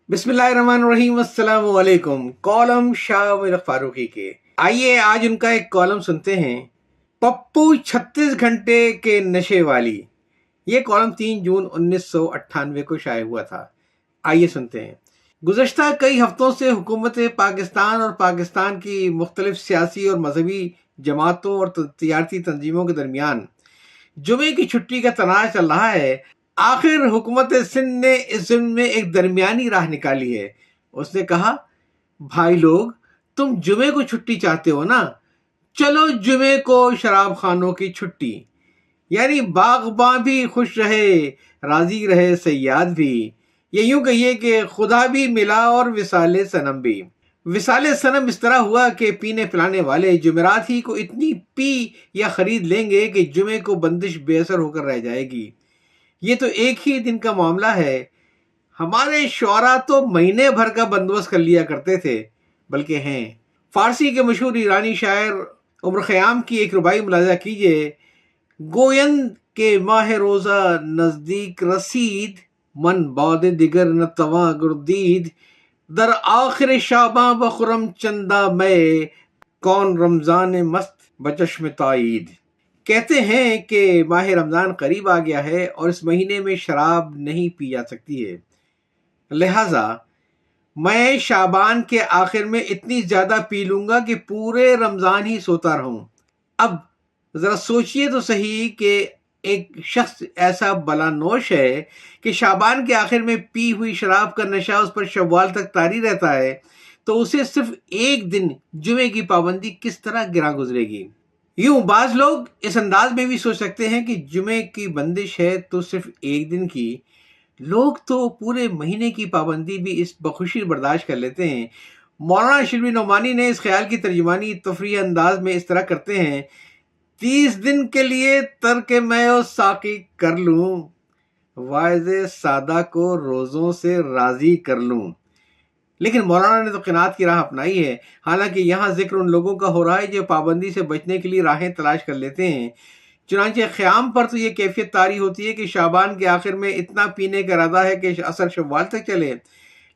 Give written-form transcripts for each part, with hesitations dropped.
بسم اللہ الرحمن الرحیم، السلام علیکم۔ کالم شاہ ولی فاروقی کے، آئیے آج ان کا ایک کالم سنتے ہیں، پپو 36 گھنٹے کے نشے والی۔ یہ کالم 3 جون 1998 کو شائع ہوا تھا۔ آئیے سنتے ہیں۔ گزشتہ کئی ہفتوں سے حکومت پاکستان اور پاکستان کی مختلف سیاسی اور مذہبی جماعتوں اور تجارتی تنظیموں کے درمیان جمعے کی چھٹی کا تنازع چل رہا ہے۔ آخر حکومت سندھ نے اس ضمن میں ایک درمیانی راہ نکالی ہے۔ اس نے کہا، بھائی لوگ، تم جمعے کو چھٹی چاہتے ہو نا، چلو جمعے کو شراب خانوں کی چھٹی، یعنی باغباں بھی خوش رہے، راضی رہے صیاد بھی۔ یہ یوں کہیے کہ خدا بھی ملا اور وصال صنم بھی۔ وصال صنم اس طرح ہوا کہ پینے پلانے والے جمعرات ہی کو اتنی پی یا خرید لیں گے کہ جمعے کو بندش بے اثر ہو کر رہ جائے گی۔ یہ تو ایک ہی دن کا معاملہ ہے۔ ہمارے شعراء تو مہینے بھر کا بندوبست کر لیا کرتے تھے، بلکہ ہیں۔ فارسی کے مشہور ایرانی شاعر عمر خیام کی ایک رباعی ملاحظہ کیجئے، گویند کے ماہ روزہ نزدیک رسید، من باد دیگر نہ تواں گردید، در آخر شعباں بخرم چندہ میں، کون رمضان مست بچشم تائید۔ کہتے ہیں کہ ماہ رمضان قریب آ گیا ہے اور اس مہینے میں شراب نہیں پی جا سکتی ہے، لہٰذا میں شعبان کے آخر میں اتنی زیادہ پی لوں گا کہ پورے رمضان ہی سوتا رہوں۔ اب ذرا سوچئے تو صحیح کہ ایک شخص ایسا بلا نوش ہے کہ شعبان کے آخر میں پی ہوئی شراب کا نشہ اس پر شوال تک طاری رہتا ہے، تو اسے صرف ایک دن جمعے کی پابندی کس طرح گراں گزرے گی؟ یوں بعض لوگ اس انداز میں بھی سوچ سکتے ہیں کہ جمعے کی بندش ہے تو صرف ایک دن کی، لوگ تو پورے مہینے کی پابندی بھی اس بخوشی برداشت کر لیتے ہیں۔ مولانا شربی نعمانی نے اس خیال کی ترجمانی تفریحی انداز میں اس طرح کرتے ہیں، 30 دن کے لیے ترک میں و ساقی کر لوں، واعظ سادہ کو روزوں سے راضی کر لوں۔ لیکن مولانا نے تو قناعت کی راہ اپنائی ہے۔ حالانکہ یہاں ذکر ان لوگوں کا ہو رہا ہے جو پابندی سے بچنے کے لیے راہیں تلاش کر لیتے ہیں۔ چنانچہ خیام پر تو یہ کیفیت طاری ہوتی ہے کہ شعبان کے آخر میں اتنا پینے کا ارادہ ہے کہ اثر شوال تک چلے۔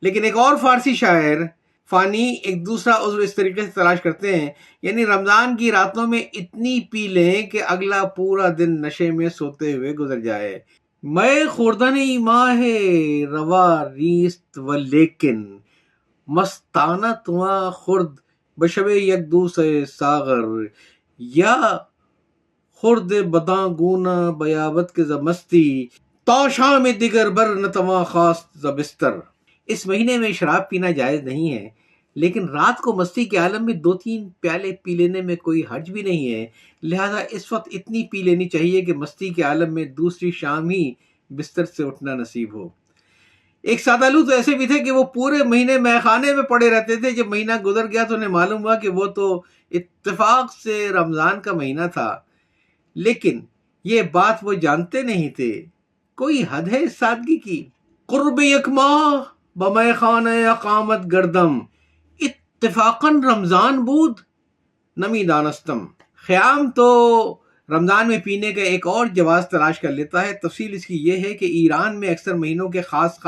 لیکن ایک اور فارسی شاعر فانی ایک دوسرا عذر اس طریقے سے تلاش کرتے ہیں، یعنی رمضان کی راتوں میں اتنی پی لیں کہ اگلا پورا دن نشے میں سوتے ہوئے گزر جائے۔ میں خوردنی ماہ روا ریست و لیکن، مستانہ تواں خورد بشب یک دو سے ساغر، یا خورد بداں گونا بیابت کے زمستی، تو شام دیگر بر نتواں خواست زبستر۔ اس مہینے میں شراب پینا جائز نہیں ہے، لیکن رات کو مستی کے عالم میں 2-3 پیالے پی لینے میں کوئی حرج بھی نہیں ہے، لہذا اس وقت اتنی پی لینی چاہیے کہ مستی کے عالم میں دوسری شام ہی بستر سے اٹھنا نصیب ہو۔ ایک سادالو تو ایسے بھی تھے کہ وہ پورے مہینے مے خانے میں پڑے رہتے تھے۔ جب مہینہ گزر گیا تو انہیں معلوم ہوا کہ وہ تو اتفاق سے رمضان کا مہینہ تھا، لیکن یہ بات وہ جانتے نہیں تھے۔ کوئی حد ہے اس سادگی کی؟ قرب یک ماہ بمے خانہ اقامت گردم، اتفاقاً رمضان بود نمی دانستم۔ خیام تو رمضان میں پینے کا ایک اور جواز تلاش کر لیتا ہے۔ تفصیل اس کی یہ ہے کہ ایران میں اکثر مہینوں کے خاص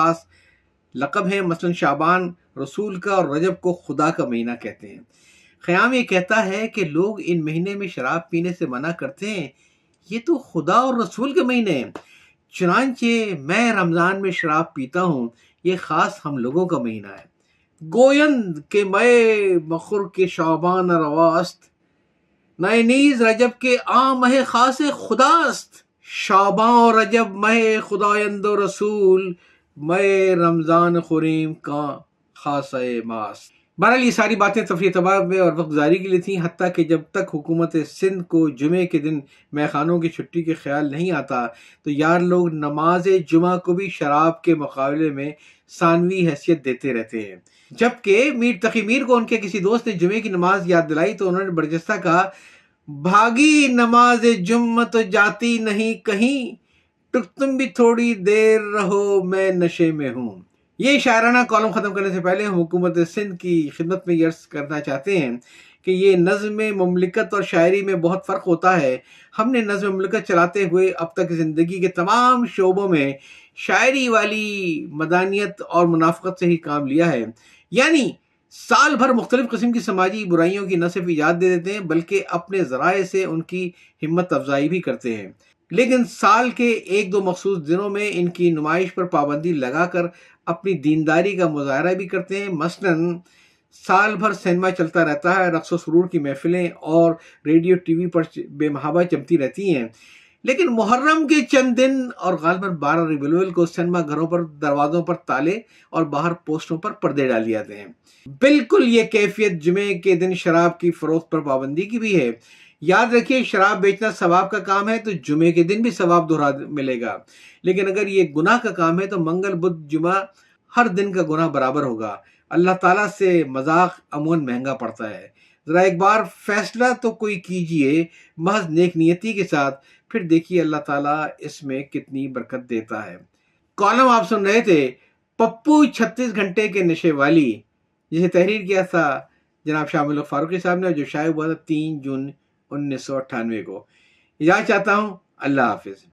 لقب ہیں، مثلا شعبان رسول کا اور رجب کو خدا کا مہینہ کہتے ہیں۔ خیام یہ کہتا ہے کہ لوگ ان مہینے میں شراب پینے سے منع کرتے ہیں، یہ تو خدا اور رسول کے مہینے ہیں، چنانچہ میں رمضان میں شراب پیتا ہوں، یہ خاص ہم لوگوں کا مہینہ ہے۔ گویند کے مے مخور کے شعبان رواست، نئے نیز رجب کے مہ خاص خداست، شعبان و رجب مہ خدایند و رسول، مہ رمضان خوریم کا خاص ماست۔ بہرحال یہ ساری باتیں تفریح طبع میں اور وقت گزاری کے لیے تھیں، حتیٰ کہ جب تک حکومت سندھ کو جمعے کے دن میخانوں کی چھٹی کے خیال نہیں آتا تو یار لوگ نماز جمعہ کو بھی شراب کے مقابلے میں ثانوی حیثیت دیتے رہتے ہیں۔ جبکہ میر تقی میر کو ان کے کسی دوست نے جمعے کی نماز یاد دلائی تو انہوں نے برجستہ کہا، بھاگی نماز جمعہ تو جاتی نہیں کہیں، تم بھی تھوڑی دیر رہو میں نشے میں ہوں۔ یہ شاعرانہ کالم ختم کرنے سے پہلے ہم حکومت سندھ کی خدمت میں یہ عرض کرنا چاہتے ہیں کہ یہ نظم مملکت اور شاعری میں بہت فرق ہوتا ہے۔ ہم نے نظم مملکت چلاتے ہوئے اب تک زندگی کے تمام شعبوں میں شاعری والی مدانیت اور منافقت سے ہی کام لیا ہے، یعنی سال بھر مختلف قسم کی سماجی برائیوں کی نہ صرف ایجاد دے دیتے ہیں بلکہ اپنے ذرائع سے ان کی ہمت افزائی بھی کرتے ہیں، لیکن سال کے ایک دو مخصوص دنوں میں ان کی نمائش پر پابندی لگا کر اپنی دینداری کا مظاہرہ بھی کرتے ہیں۔ مثلاً سال بھر سینما چلتا رہتا ہے، رقص و سرور کی محفلیں اور ریڈیو ٹی وی پر بے محابہ چمتی رہتی ہیں، لیکن محرم کے چند دن اور غالباً 12 ربیع الاول کو سینما گھروں پر دروازوں پر تالے اور باہر پوسٹوں پر پردے ڈال جاتے ہیں۔ بالکل یہ کیفیت جمعے کے دن شراب کی فروخت پر پابندی کی بھی ہے۔ یاد رکھیے، شراب بیچنا ثواب کا کام ہے تو جمعے کے دن بھی ثواب دوہرا ملے گا، لیکن اگر یہ گناہ کا کام ہے تو منگل بدھ جمعہ ہر دن کا گناہ برابر ہوگا۔ اللہ تعالیٰ سے مذاق عموماً مہنگا پڑتا ہے۔ ذرا ایک بار فیصلہ تو کوئی کیجئے محض نیک نیتی کے ساتھ، پھر دیکھیے اللہ تعالیٰ اس میں کتنی برکت دیتا ہے۔ کالم آپ سن رہے تھے پپو 36 گھنٹے کے نشے والی، جسے تحریر کیا تھا جناب شاہ ملک فاروقی صاحب نے، جو شائع ہوا تھا 3 جون 1998 کو۔ اجازت چاہتا ہوں، اللہ حافظ۔